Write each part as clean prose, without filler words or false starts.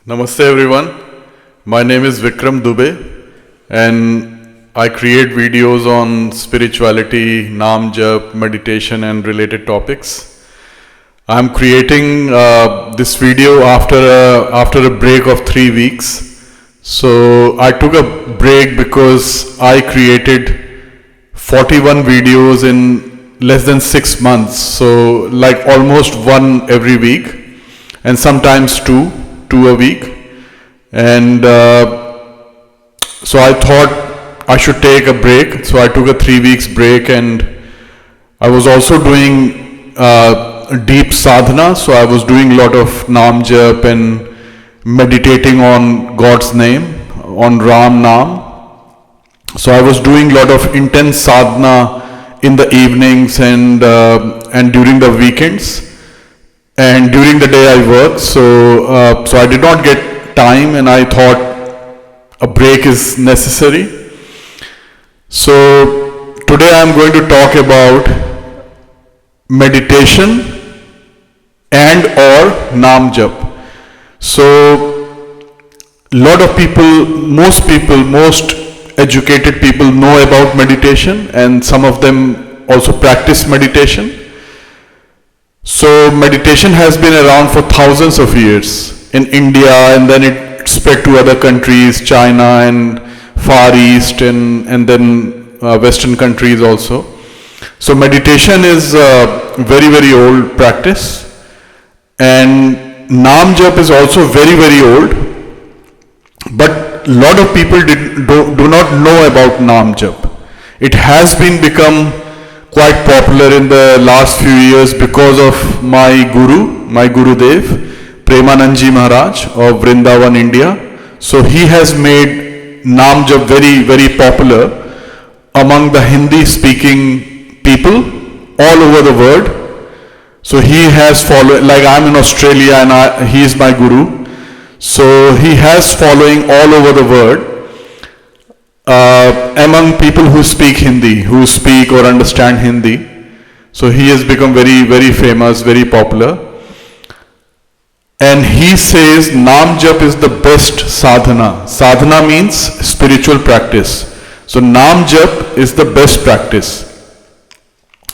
Namaste everyone. My name is Vikram Dubey and I create videos on spirituality, Naam Jap, meditation and related topics. I'm creating this video after a break of 3 weeks. So I took a break because I created 41 videos in less than 6 months. So like almost one every week and sometimes two a week, and so I thought I should take a break. So I took a 3 weeks break, and I was also doing deep sadhana. So I was doing a lot of Naam Jap and meditating on God's name, on Ram Naam. So I was doing a lot of intense sadhana in the evenings and during the weekends. And during the day I worked, so I did not get time, and I thought a break is necessary. So today I am going to talk about meditation and or Naam Jap. So lot of people, most educated people know about meditation, and some of them also practice meditation. So meditation has been around for thousands of years in India, and then it spread to other countries, China and Far East, and then Western countries also. So meditation is a very, very old practice, and Naam Jap is also very, very old, but a lot of people do not know about Naam Jap. It has become quite popular in the last few years because of my Gurudev, Premanandji Maharaj of Vrindavan, India. So he has made Naam Jap very, very popular among the Hindi speaking people all over the world. So he has followed, like I'm in Australia and he is my Guru. So he has following all over the world. Among people who speak Hindi, who speak or understand Hindi. So he has become very, very famous, very popular. And he says Naam Jap is the best sadhana. Sadhana means spiritual practice. So Naam Jap is the best practice.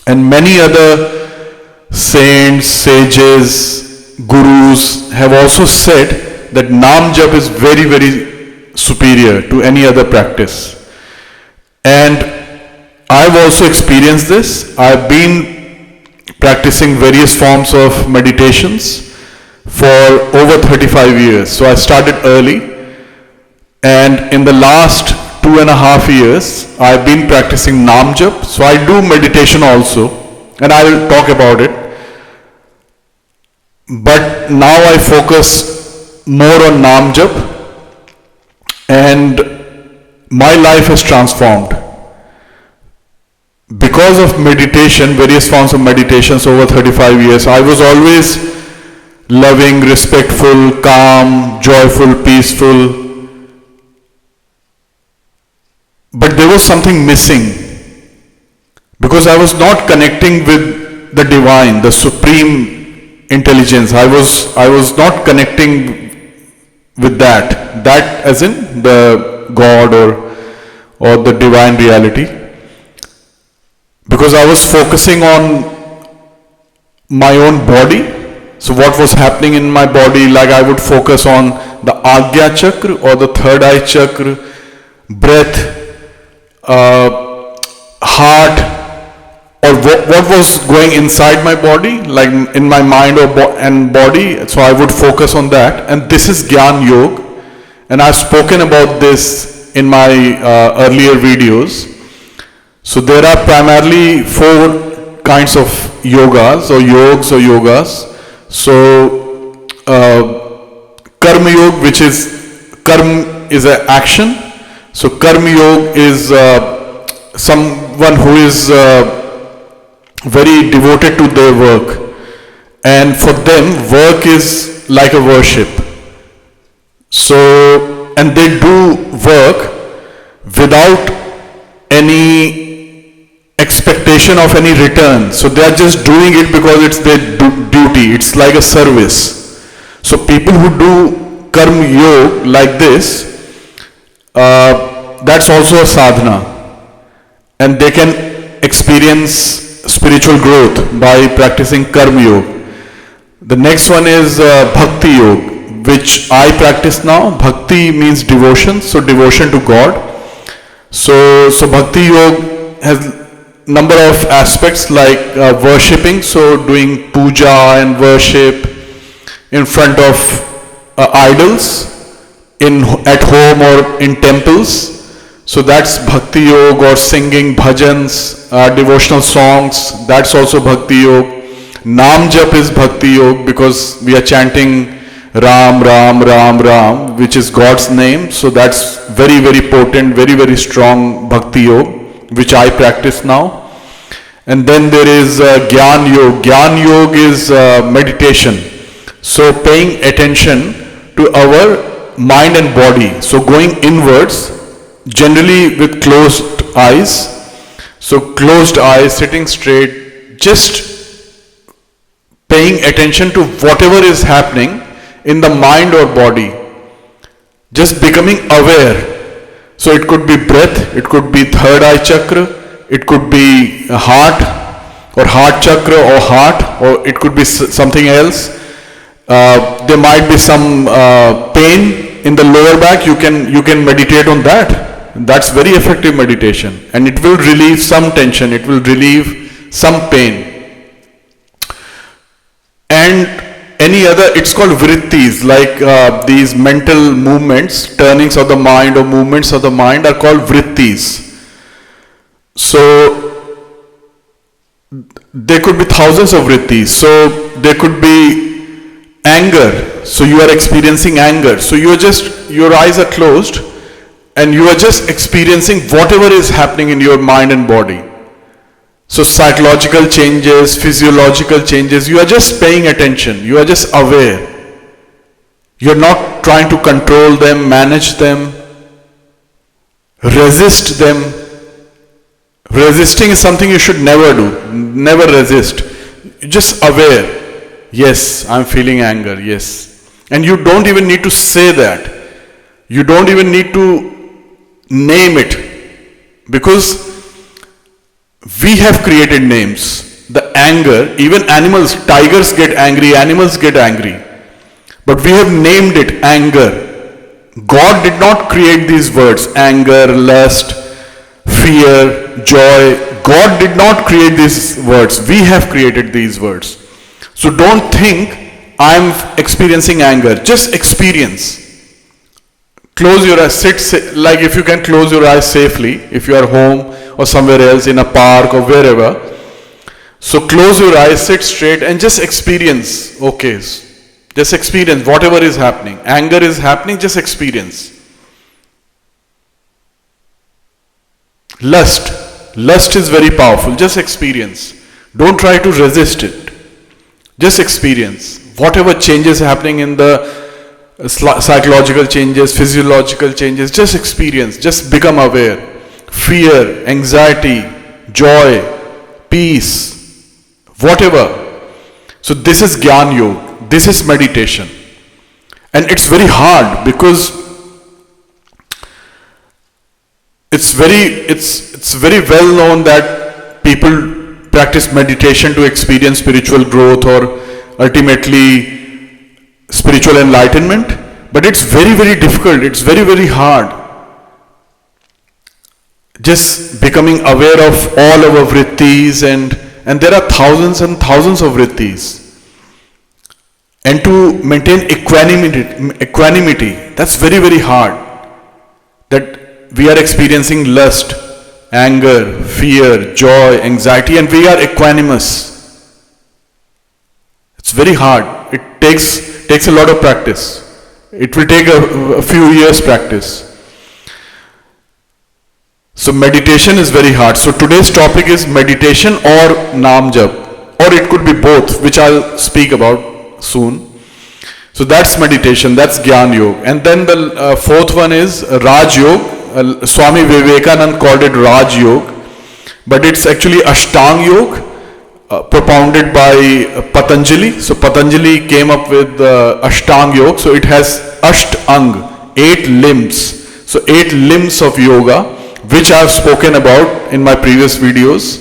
And many other saints, sages, gurus have also said that Naam Jap is very, very superior to any other practice. And I've also experienced this. I've been practicing various forms of meditations for over 35 years. So I started early, and in the last 2.5 years I've been practicing Naam Jap. So I do meditation also, and I will talk about it, but now I focus more on Naam Jap. And my life has transformed because of meditation, various forms of meditations over 35 years. I was always loving, respectful, calm, joyful, peaceful. But there was something missing because I was not connecting with the divine, the supreme intelligence. I was not connecting with that as in the God or the divine reality, because I was focusing on my own body. So what was happening in my body, like I would focus on the Agya Chakra or the third eye chakra, breath, heart, or what was going inside my body, like in my mind and body. So I would focus on that, and this is Gyan Yoga, and I've spoken about this in my earlier videos. So there are primarily 4 kinds of yogas or yogas. So Karma Yoga, which is Karma is an action. So Karma Yoga is someone who is very devoted to their work, and for them work is like a worship. So, and they do work without any expectation of any return. So they are just doing it because it's their duty. It's like a service. So people who do karma yoga like this, that's also a sadhana. And they can experience spiritual growth by practicing karma yoga. The next one is bhakti yoga, which I practice now. Bhakti means devotion, so devotion to God. So bhakti yoga has number of aspects like worshipping, so doing puja and worship in front of idols, at home or in temples. So that's bhakti yoga, or singing bhajans, devotional songs, that's also bhakti yoga. Nam jap is bhakti yoga because we are chanting Ram, Ram, Ram, Ram, which is God's name. So that's very, very potent, very, very strong bhakti yoga, which I practice now. And then there is Gyan yoga. Gyan yoga is meditation. So paying attention to our mind and body. So going inwards, generally with closed eyes. So closed eyes, sitting straight, just paying attention to whatever is happening in the mind or body. Just becoming aware. So it could be breath, it could be third eye chakra, it could be heart or heart chakra or heart, or it could be something else. There might be some pain in the lower back. You can meditate on that. That's very effective meditation, and it will relieve some tension, it will relieve some pain. And any other, it's called vrittis, like these mental movements, turnings of the mind or movements of the mind are called vrittis. So there could be thousands of vrittis. So there could be anger. So you are experiencing anger. So you are just, your eyes are closed and you are just experiencing whatever is happening in your mind and body. So psychological changes, physiological changes, you are just paying attention. You are just aware. You are not trying to control them, manage them, resist them. Resisting is something you should never do. Never resist. You're just aware. Yes, I'm feeling anger. Yes. And you don't even need to say that. You don't even need to name it. Because we have created names. The anger, even animals, tigers get angry, animals get angry. But we have named it anger. God did not create these words, anger, lust, fear, joy. God did not create these words. We have created these words. So don't think I'm experiencing anger. Just experience. Close your eyes, sit, like if you can close your eyes safely, if you are home or somewhere else in a park or wherever. So close your eyes, sit straight and just experience. Okay, just experience whatever is happening. Anger is happening, just experience. Lust is very powerful, just experience. Don't try to resist it. Just experience. Whatever changes happening in the psychological changes, physiological changes, just experience, just become aware. Fear, anxiety, joy, peace, whatever. So this is Gyan Yoga, this is meditation. And it's very hard because it's very well known that people practice meditation to experience spiritual growth or ultimately spiritual enlightenment, but it's very, very difficult. It's very, very hard. Just becoming aware of all our vrittis, and there are thousands and thousands of vrittis. And to maintain equanimity, that's very, very hard. That we are experiencing lust, anger, fear, joy, anxiety, and we are equanimous. It's very hard. It takes a lot of practice. It will take a few years practice. So meditation is very hard. So today's topic is meditation or Naam Jap, or it could be both, which I'll speak about soon. So that's meditation, that's Gyan Yoga. And then the fourth one is Raj Yoga. Swami Vivekananda called it Raj Yoga, but it's actually Ashtang Yoga, propounded by Patanjali. So Patanjali came up with Ashtang Yoga. So it has Ashtang, 8 limbs. So 8 limbs of yoga, which I have spoken about in my previous videos.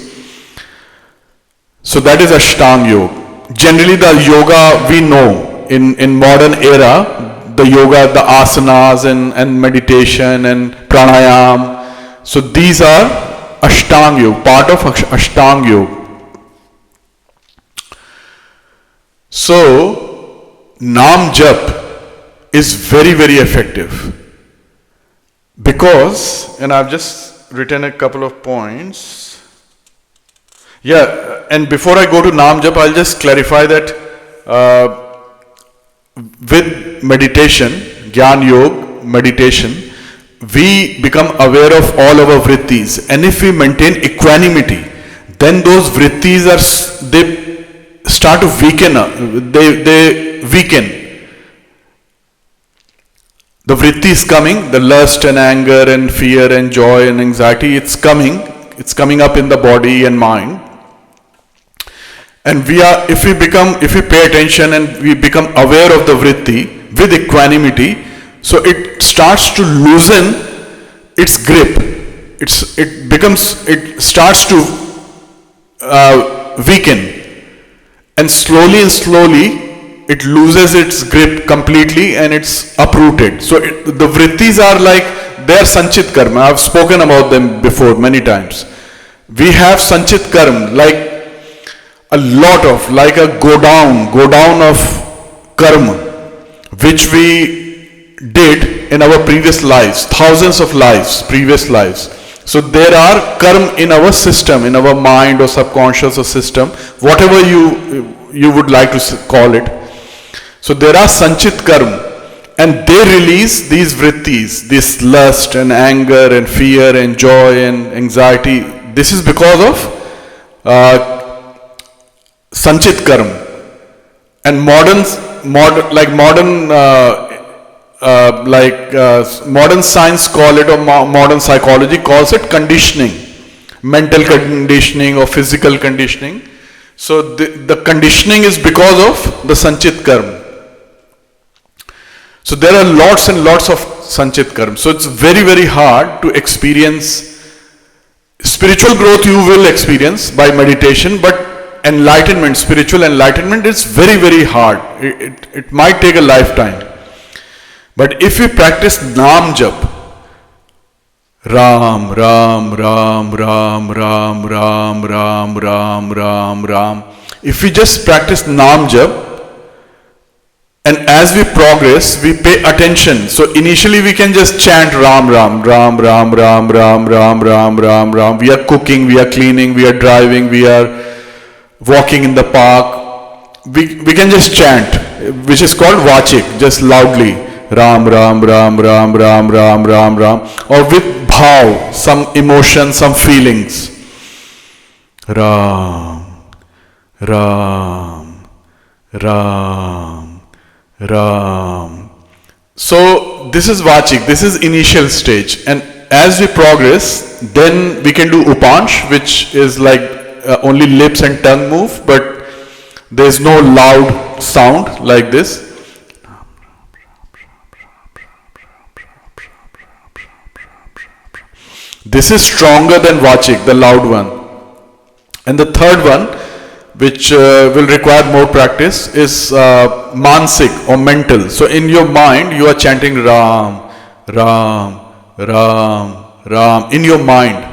So that is Ashtang Yoga. Generally the yoga we know in modern era, the yoga, the asanas and meditation and pranayam. So these are Ashtang Yoga, part of Ashtang Yoga. So Naam Jap is very, very effective. Because, and I've just written a couple of points. Yeah, and before I go to Naam Jap, I'll just clarify that with meditation, Gyan Yoga, meditation, we become aware of all our vrittis. And if we maintain equanimity, then those vrittis they start to weaken, they weaken. The vritti is coming, the lust and anger and fear and joy and anxiety, it's coming up in the body and mind. And if we pay attention and we become aware of the vritti with equanimity, so it starts to loosen its grip. It starts to weaken, and slowly it loses its grip completely and it's uprooted. So the vrittis are like, they are sanchit karma. I've spoken about them before many times. We have sanchit karma, like a lot of, like a go down of karma, which we did in our previous lives, thousands of lives, previous lives. So there are karma in our system, in our mind or subconscious or system, whatever you would like to call it. So there are sanchit karma, and they release these vrittis, this lust and anger and fear and joy and anxiety. This is because of sanchit karma. And modern science call it, or modern psychology calls it conditioning, mental conditioning or physical conditioning. So the conditioning is because of the sanchit karma. So there are lots and lots of sanchit karma. So it's very, very hard to experience spiritual growth. You will experience by meditation, but enlightenment, spiritual enlightenment is very, very hard. It might take a lifetime. But if we practice Naam Jap, Ram, Ram, Ram, Ram, Ram, Ram, Ram, Ram, Ram, Ram. If we just practice Naam Jap, and as we progress, we pay attention. So initially we can just chant Ram, Ram, Ram, Ram, Ram, Ram, Ram, Ram, Ram, Ram. We are cooking, we are cleaning, we are driving, we are walking in the park. We can just chant, which is called Vachik, just loudly. Ram, Ram, Ram, Ram, Ram, Ram, Ram, Ram. Or with bhav, some emotion, some feelings. Ram, Ram, Ram, Ram. So this is Vachik, this is initial stage. And as we progress, then we can do Upanch, which is like only lips and tongue move, but there is no loud sound like this. This is stronger than Vachik, the loud one. And the third one, which will require more practice, is Mansik or mental. So in your mind, you are chanting Ram, Ram, Ram, Ram in your mind.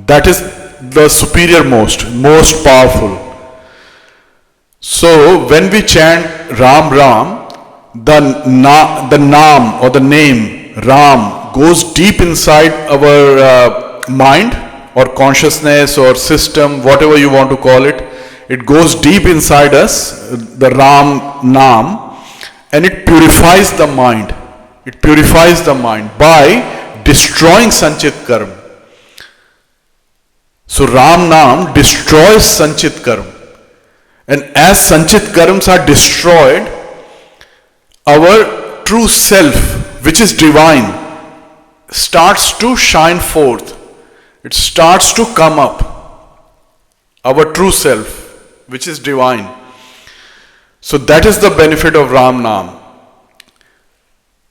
That is the superior most powerful. So when we chant Ram, Ram, the Naam or the name Ram goes deep inside our mind or consciousness or system, whatever you want to call it. It goes deep inside us, the Ram Naam, and it purifies the mind. It purifies the mind by destroying Sanchit Karma. So Ram Naam destroys Sanchit Karma. And as Sanchit Karmas are destroyed, our true self, which is divine, starts to shine forth. It starts to come up. Our true self, which is divine. So that is the benefit of Ram Naam.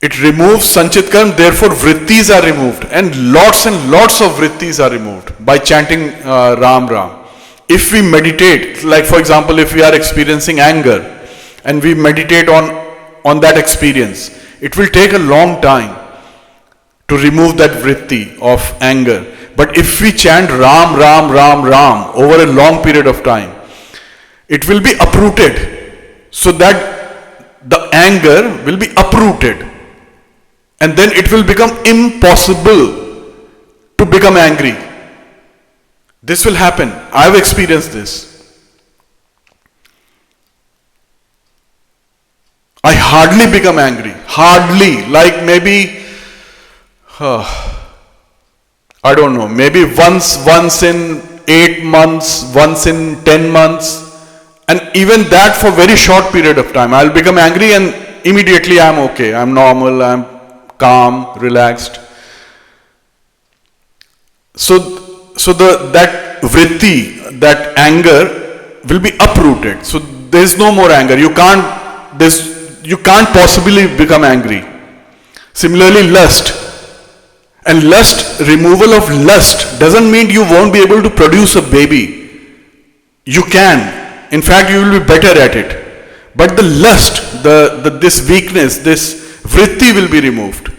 It removes Sanchit Karm, therefore vrittis are removed, and lots of vrittis are removed by chanting Ram Ram. If we meditate, like for example, if we are experiencing anger and we meditate on that experience, it will take a long time to remove that vritti of anger. But if we chant Ram Ram Ram Ram over a long period of time, it will be uprooted, so that the anger will be uprooted. And then it will become impossible to become angry. This will happen. I have experienced this. I hardly become angry. Hardly. Like maybe, I don't know, maybe once in 8 months, once in 10 months. And even that for very short period of time. I'll become angry and immediately I'm okay. I'm normal. I'm calm, relaxed. So that vritti, that anger will be uprooted. So there is no more anger. You can't possibly become angry. Similarly, lust. And removal of lust doesn't mean you won't be able to produce a baby. You can. In fact, you will be better at it. But the lust, this weakness, this vritti will be removed.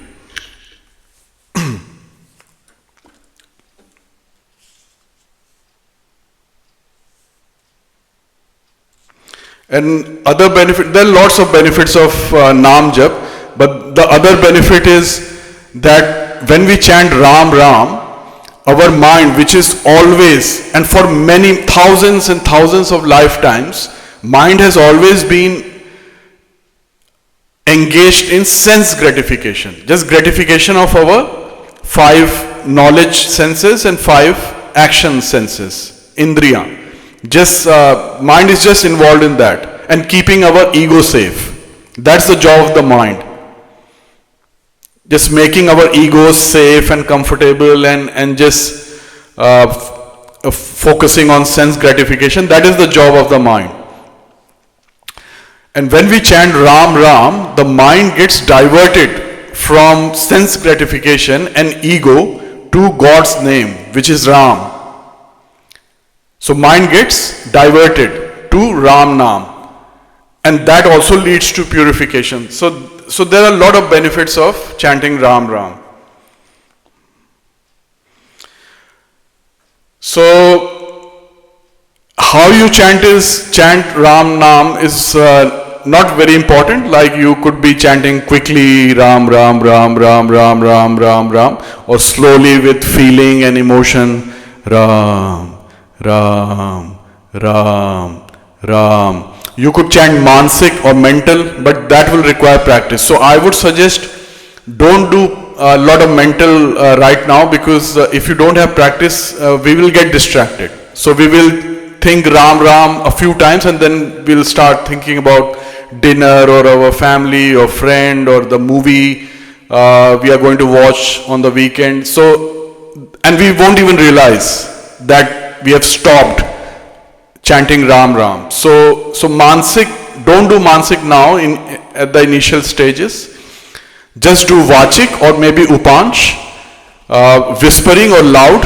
And other benefit, there are lots of benefits of Naam Jap, but the other benefit is that when we chant Ram Ram, our mind, which is always, and for many thousands and thousands of lifetimes, mind has always been engaged in sense gratification, just gratification of our 5 knowledge senses and 5 action senses, Indriya. Just mind is just involved in that and keeping our ego safe. That's the job of the mind. Just making our egos safe and comfortable and just focusing on sense gratification. That is the job of the mind. And when we chant Ram Ram, the mind gets diverted from sense gratification and ego to God's name, which is Ram. So mind gets diverted to Ram Nam. And that also leads to purification. So there are a lot of benefits of chanting Ram Ram. So how you chant Ram Nam is not very important. Like you could be chanting quickly Ram Ram Ram Ram Ram Ram Ram Ram, or slowly with feeling and emotion Ram Ram Ram Ram. You could chant mansik or mental, but that will require practice. So I would suggest don't do a lot of mental right now, because if you don't have practice, we will get distracted. So we will think Ram Ram a few times and then we'll start thinking about dinner or our family or friend or the movie we are going to watch on the weekend. So, and we won't even realize that we have stopped chanting Ram Ram. So mansik, don't do mansik now at the initial stages. Just do vachik or maybe upanch, whispering or loud.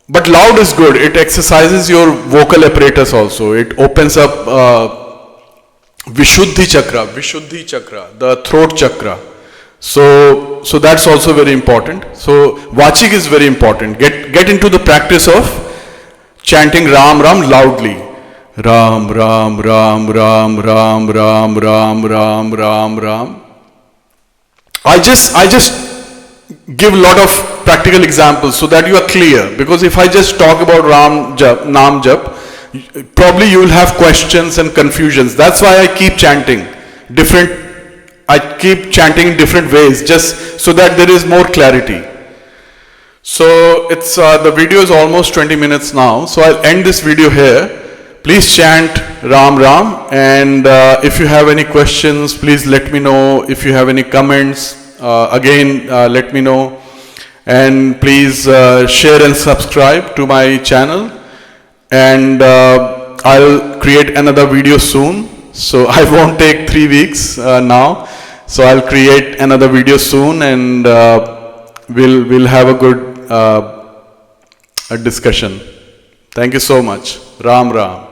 But loud is good. It exercises your vocal apparatus also. It opens up Vishuddhi chakra, the throat chakra. So that's also very important. So vachik is very important. Get into the practice of chanting Ram Ram loudly. Ram Ram Ram Ram Ram Ram Ram Ram Ram Ram. I just give a lot of practical examples so that you are clear. Because if I just talk about Naam Jap, probably you will have questions and confusions. That's why I keep chanting in different ways, just so that there is more clarity. So it's the video is almost 20 minutes now, so I'll end this video here. Please chant Ram Ram, and if you have any questions, please let me know. If you have any comments, again let me know, and please share and subscribe to my channel, and I'll create another video soon. So I won't take 3 weeks now. So I'll create another video soon, and we'll have a good a discussion. Thank you so much. Ram Ram.